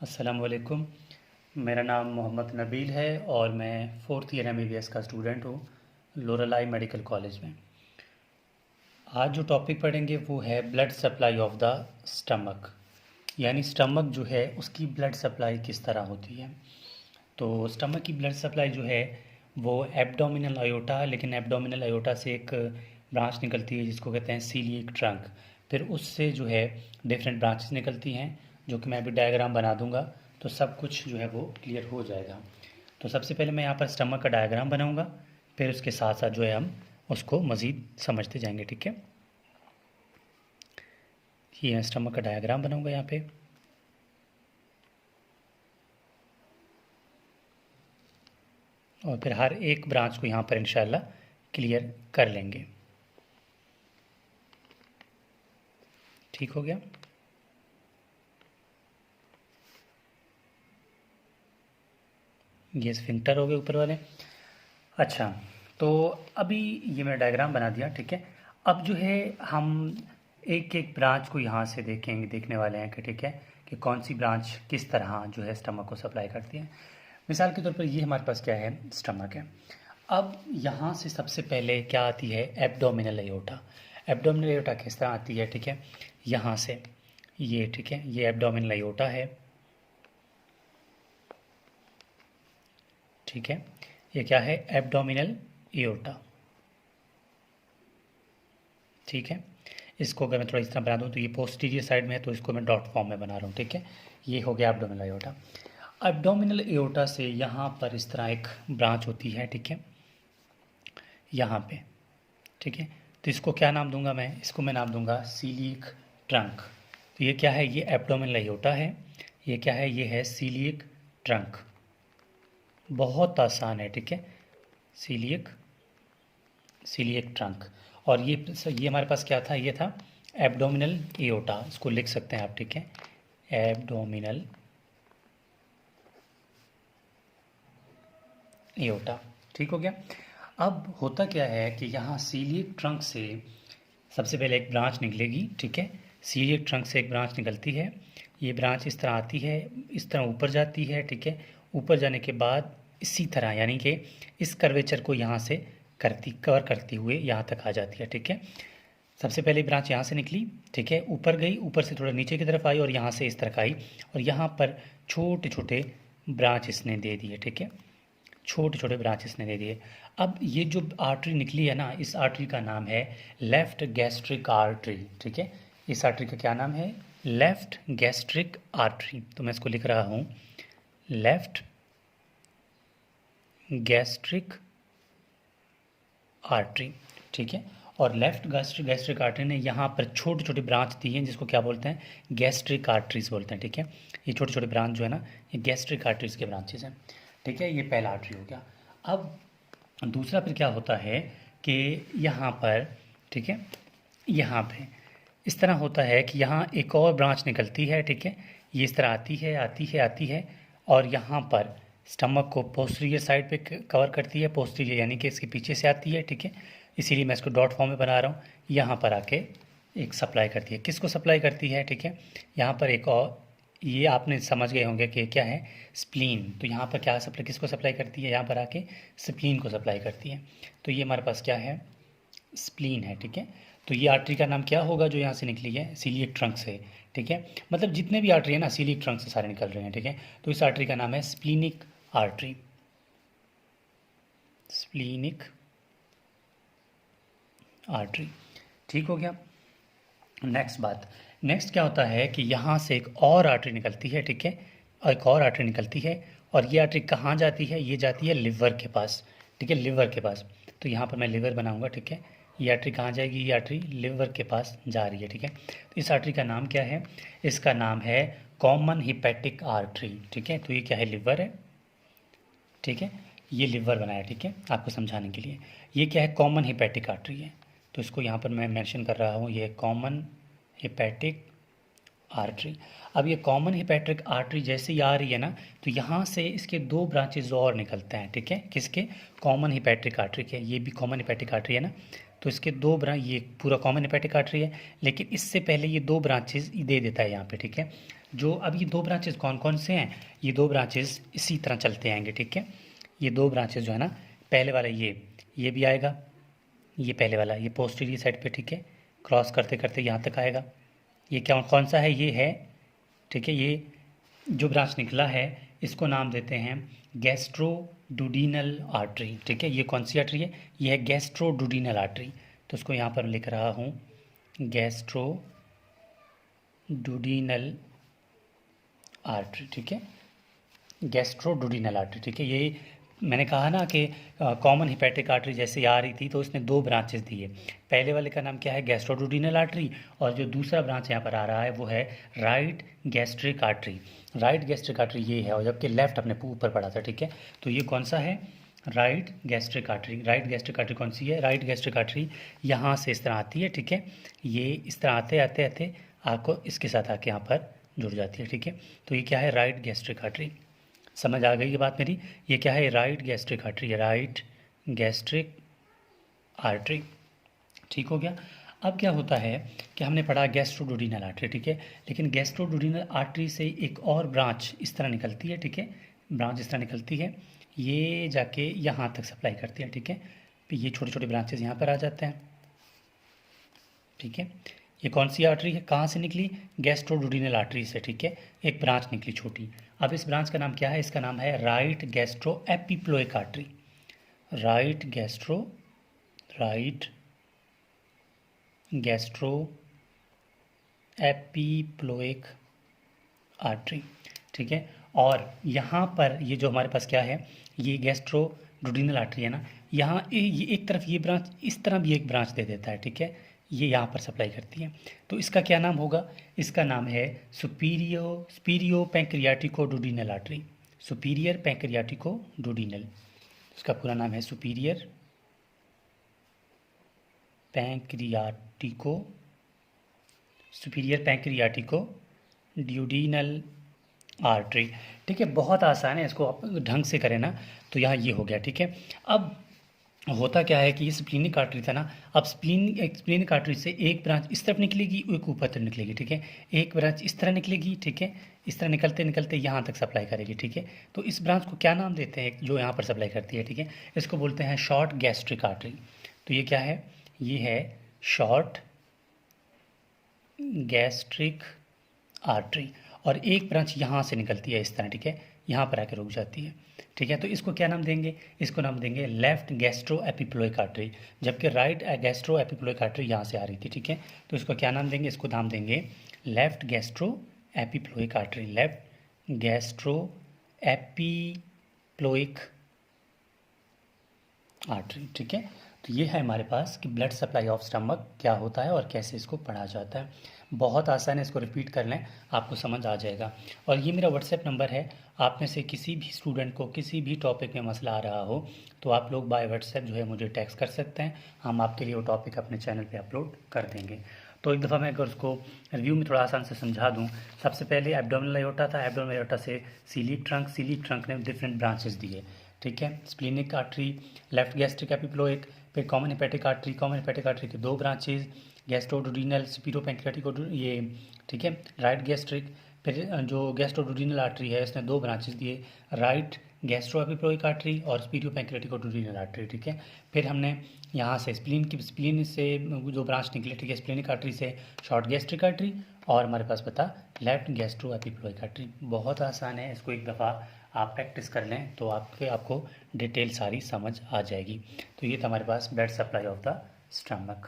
अस्सलाम वालेकुम। मेरा नाम मोहम्मद नबील है और मैं फ़ोर्थ ईयर MBBS का स्टूडेंट हूँ लोरेलाई मेडिकल कॉलेज में। आज जो टॉपिक पढ़ेंगे वो है blood supply of the stomach, यानी स्टमक जो है उसकी ब्लड सप्लाई किस तरह होती है। तो स्टमक की ब्लड सप्लाई जो है वो एब्डोमिनल अयोटा, लेकिन एब्डोमिनल अयोटा से एक ब्रांच निकलती है जिसको कहते हैं सीलिएक ट्रंक। फिर उससे जो है डिफरेंट ब्रांचेस निकलती हैं, जो कि मैं अभी डायग्राम बना दूंगा तो सब कुछ जो है वो क्लियर हो जाएगा। तो सबसे पहले मैं यहाँ पर स्टमक का डायग्राम बनाऊंगा, फिर उसके साथ साथ जो है हम उसको मज़ीद समझते जाएंगे। ठीक है, ये मैं स्टमक का डायग्राम बनाऊंगा यहाँ पे। और फिर हर एक ब्रांच को यहाँ पर इंशाल्लाह क्लियर कर लेंगे। ठीक हो गया। ये स्फिंक्टर हो गए ऊपर वाले। अच्छा, तो अभी ये मैंने डायग्राम बना दिया। ठीक है, अब जो है हम एक एक ब्रांच को यहाँ से देखने वाले हैं कि ठीक है कि कौन सी ब्रांच किस तरह जो है स्टमक को सप्लाई करती है। मिसाल के तौर पर ये हमारे पास क्या है, स्टमक है। अब यहाँ से सबसे पहले क्या आती है, एब्डोमिनल अयोटा। एब्डोमिनल अयोटा किस तरह आती है, ठीक है, यहाँ से ये, ठीक है, ये एब्डोमिनल अयोटा है। ठीक है, ये क्या है, एब्डोमिनल एओर्टा। ठीक है, इसको अगर मैं थोड़ा इस तरह बना दूँ तो ये पोस्टीरियर साइड में है, तो इसको मैं डॉट फॉर्म में बना रहा हूँ। ठीक है, ये हो गया एब्डोमिनल एओर्टा। एब्डोमिनल एओर्टा से यहाँ पर इस तरह एक ब्रांच होती है। ठीक है, यहाँ पे। ठीक है, तो इसको क्या नाम दूंगा मैं, इसको मैं नाम दूंगा सीलिएक ट्रंक। तो ये क्या है, ये एब्डोमिनल एओर्टा है। ये क्या है, ये है सीलिएक ट्रंक। बहुत आसान है। ठीक है, सीलिएक ट्रंक। और ये हमारे पास क्या था, ये था एब्डोमिनल एओर्टा, इसको लिख सकते हैं आप। ठीक है, एब्डोमिनल एओर्टा। ठीक हो गया। अब होता क्या है कि यहाँ सीलिएक ट्रंक से सबसे पहले एक ब्रांच निकलेगी। ठीक है, सीलिएक ट्रंक से एक ब्रांच निकलती है। ये ब्रांच इस तरह आती है, इस तरह ऊपर जाती है। ठीक है, ऊपर जाने के बाद इसी तरह, यानी कि इस कर्वेचर को यहाँ से कवर करती हुए यहाँ तक आ जाती है। ठीक है, सबसे पहले ब्रांच यहाँ से निकली। ठीक है, ऊपर गई, ऊपर से थोड़ा नीचे की तरफ आई और यहाँ से इस तरह आई, और यहाँ पर छोटे छोटे ब्रांच इसने दे दिए। ठीक है, छोटे छोटे ब्रांच इसने दे दिए। अब ये जो आर्टरी निकली है ना, इस आर्टरी का नाम है लेफ्ट गैस्ट्रिक आर्टरी। ठीक है, इस आर्टरी का क्या नाम है, लेफ्ट गैस्ट्रिक आर्टरी। तो मैं इसको लिख रहा हूँ लेफ्ट गैस्ट्रिक आर्टरी। ठीक है, और लेफ्ट गैस्ट्रिक आर्टरी ने यहाँ पर छोटे छोटे ब्रांच दी हैं, जिसको क्या बोलते हैं, गैस्ट्रिक आर्टरीज बोलते हैं। ठीक है, ये छोटे छोटे ब्रांच जो है ना, ये गैस्ट्रिक आर्टरीज के ब्रांचेज हैं। ठीक है, ये पहला आर्टरी हो गया। अब दूसरा फिर क्या होता है कि यहाँ पर, ठीक है, यहाँ पे इस तरह होता है कि यहाँ एक और ब्रांच निकलती है। ठीक है, ये इस तरह आती है आती है आती है, और यहाँ पर स्टमक को पोस्टीरियर साइड पे कवर करती है। पोस्टीरियर यानी कि इसके पीछे से आती है। ठीक है, इसीलिए मैं इसको डॉट फॉर्म में बना रहा हूँ। यहाँ पर आके एक सप्लाई करती है, किसको सप्लाई करती है, ठीक है, यहाँ पर एक और, ये आपने समझ गए होंगे कि क्या है, स्प्लीन। तो यहाँ पर क्या सप्लाई, किसको सप्लाई करती है, यहाँ पर आके स्प्लीन को सप्लाई करती है। तो ये हमारे पास क्या है, स्प्लीन है। ठीक है, तो ये आर्टरी का नाम क्या होगा जो यहाँ से निकली है, सीलिएक ट्रंक से। ठीक है, मतलब जितने भी आर्टरी है ना, सीलिएक ट्रंक से सारे निकल रहे हैं। ठीक है, तो इस आर्टरी का नाम है स्प्लीनिक आर्टरी, स्प्लीनिक आर्टरी। ठीक हो गया। नेक्स्ट क्या होता है कि यहाँ से एक और आर्टरी निकलती है। ठीक है, और एक और आर्टरी निकलती है, और ये आर्टरी कहाँ जाती है, ये जाती है लिवर के पास। ठीक है, लिवर के पास। तो यहाँ पर मैं लिवर बनाऊंगा। ठीक है, ये आर्टरी कहाँ जाएगी, ये आर्टरी लिवर के पास जा रही है। ठीक है, तो इस आर्टरी का नाम क्या है, इसका नाम है कॉमन हिपैटिक आर्टरी। ठीक है, तो ये क्या है, लिवर है। ठीक है, ये लिवर बनाया। ठीक है, आपको समझाने के लिए, ये क्या है, कॉमन हिपैटिक आर्टरी है। तो इसको यहाँ पर मैं मेंशन कर रहा हूँ, ये कॉमन हिपैटिक आर्टरी। अब ये कॉमन हिपैटिक आर्टरी जैसे ही आ रही है ना, तो यहाँ से इसके दो ब्रांचेज और निकलते हैं। ठीक है, किसके, कॉमन हिपैटिक आर्टरी के। ये भी कॉमन हिपैटिक आर्टरी है ना, तो इसके दो ब्रांच, ये पूरा कॉमन हेपेटिक आर्टरी है, लेकिन इससे पहले ये दो ब्रांचेस दे देता है यहाँ पे, ठीक है। जो अब ये दो ब्रांचेस कौन कौन से हैं, ये दो ब्रांचेस इसी तरह चलते आएंगे, ठीक है। ये दो ब्रांचेस जो है ना, पहले वाला ये भी आएगा, ये पहले वाला ये पोस्टीरियर साइड पे, ठीक है, क्रॉस करते करते यहाँ तक आएगा। ये क्या कौन सा है, ये है, ठीक है। ये जो ब्रांच निकला है इसको नाम देते हैं गैस्ट्रोडुडीनल आर्टरी, ठीक है। ये कौन सी आर्टरी है, ये है गैस्ट्रोडुडीनल आर्टरी। तो इसको यहाँ पर लिख रहा हूँ गैस्ट्रोडुडीनल आर्टरी, ठीक है, गैस्ट्रोडुडीनल आर्टरी, ठीक है। ये मैंने कहा ना कि कॉमन हिपैटिक आर्टरी जैसे आ रही थी तो इसने दो ब्रांचेस दिए। पहले वाले का नाम क्या है, गैस्ट्रोडुडीनल आर्टरी, और जो दूसरा ब्रांच यहाँ पर आ रहा है वो है right gastric artery. Right gastric artery ये है, और जबकि लेफ्ट अपने ऊपर पड़ा था, ठीक है। तो ये कौन सा है, right gastric artery. Right gastric artery कौन सी है, राइट गैस्ट्रिक आर्टरी यहाँ से इस तरह आती है, ठीक है। ये इस तरह आते आते आते आपको इसके साथ आके यहाँ पर जुड़ जाती है, ठीक है। तो ये क्या है, राइट गैस्ट्रिक आर्टरी। समझ आ गई ये बात मेरी, ये क्या है, right gastric artery, right gastric artery, ठीक हो गया। अब क्या होता है कि हमने पढ़ा गैस्ट्रोडुडीनल आर्टरी, ठीक है, लेकिन गैस्ट्रोडुडीनल आर्टरी से एक और ब्रांच इस तरह निकलती है, ठीक है। ब्रांच इस तरह निकलती है, ये जाके यहाँ तक सप्लाई करती है, ठीक है। फिर ये छोटे छोटे ब्रांचेस यहाँ पर आ जाते हैं, ठीक है। ये कौन सी आर्टरी है, कहाँ से निकली, गैस्ट्रोडुडीनल आर्टरी से, ठीक है, एक ब्रांच निकली छोटी। अब इस ब्रांच का नाम क्या है, इसका नाम है right gastro epiploic artery. Right gastro epiploic artery, ठीक है। और यहाँ पर ये जो हमारे पास क्या है, ये गैस्ट्रोडुडीनल आर्टरी है ना, यहाँ ये एक तरफ ये ब्रांच, इस तरह भी एक ब्रांच दे देता है, ठीक है। ये यहाँ पर सप्लाई करती है, तो इसका क्या नाम होगा, इसका नाम है सुपीरियो पैंक्रियाटिको डुडीनल आर्टरी। सुपीरियर पैंक्रियाटिको डुडीनल, इसका पूरा नाम है सुपीरियर पैंक्रियाटिको ड्यूडीनल आर्टरी, ठीक है। बहुत आसान है, इसको आप ढंग से करें ना तो यहाँ ये हो गया, ठीक है। अब होता क्या है कि ये स्प्लीनिक आर्टरी था ना, अब स्प्लीनिक आर्टरी से एक ब्रांच इस तरफ निकलेगी, एक ऊपर तरफ निकलेगी, ठीक है। एक ब्रांच इस तरह निकलेगी, ठीक है, इस तरह निकलते निकलते यहाँ तक सप्लाई करेगी, ठीक है। तो इस ब्रांच को क्या नाम देते हैं, जो यहाँ पर सप्लाई करती है, ठीक है, इसको बोलते हैं शॉर्ट गैस्ट्रिक आर्टरी। तो ये क्या है, ये है शॉर्ट गैस्ट्रिक आर्टरी, और एक ब्रांच यहाँ से निकलती है इस तरह, ठीक है, यहाँ पर आकर रुक जाती है, ठीक है। तो इसको क्या नाम देंगे, इसको नाम देंगे लेफ्ट गैस्ट्रो एपिप्लोइक आर्टरी, जबकि राइट गैस्ट्रो एपिप्लोइक आर्टरी यहाँ से आ रही थी, ठीक है। तो इसको क्या नाम देंगे, इसको नाम देंगे left gastro epiploic artery, left gastro epiploic artery, ठीक है। तो ये है हमारे पास कि ब्लड सप्लाई ऑफ स्टमक क्या होता है और कैसे इसको पढ़ा जाता है। बहुत आसान है, इसको रिपीट कर लें, आपको समझ आ जाएगा। और ये मेरा व्हाट्सएप नंबर है, आप में से किसी भी स्टूडेंट को किसी भी टॉपिक में मसला आ रहा हो तो आप लोग बाय व्हाट्सएप जो है मुझे टेक्स्ट कर सकते हैं, हम आपके लिए वो टॉपिक अपने चैनल पे अपलोड कर देंगे। तो एक दफ़ा मैं अगर उसको रिव्यू में थोड़ा आसान से समझा दूँ, सबसे पहले एब्डोमिनल एओर्टा था, एब्डोमिनल एओर्टा से सीलिक ट्रंक ने डिफरेंट ब्रांचेस दिए, ठीक है। Splenic artery, left gastric epiploic, फिर कॉमन हेपेटिक आर्टरी के दो ब्रांचेज, गैस्ट्रोडुडीनल, सुपीरियो पैंक्रियाटिक, ये ठीक है, राइट गैस्ट्रिक। फिर जो गैस्ट्रोडुडीनल आर्टरी है इसने दो ब्रांचेस दिए, राइट गैस्ट्रो एपिप्लोइक आर्टरी और सुपीरियो पैंक्रियाटिक डुडीनल आर्टरी, ठीक है। फिर हमने यहाँ से स्प्लीन से जो ब्रांच निकले, ठीक है, स्प्लीनिक आर्टरी से शॉर्ट गैस्ट्रिक आर्टरी, और हमारे पास बता लेफ्ट गैस्ट्रो एपिप्लोइक आर्टरी। बहुत आसान है, इसको एक दफ़ा आप प्रैक्टिस कर लें तो आपको डिटेल सारी समझ आ जाएगी। तो ये था हमारे पास blood supply of the stomach.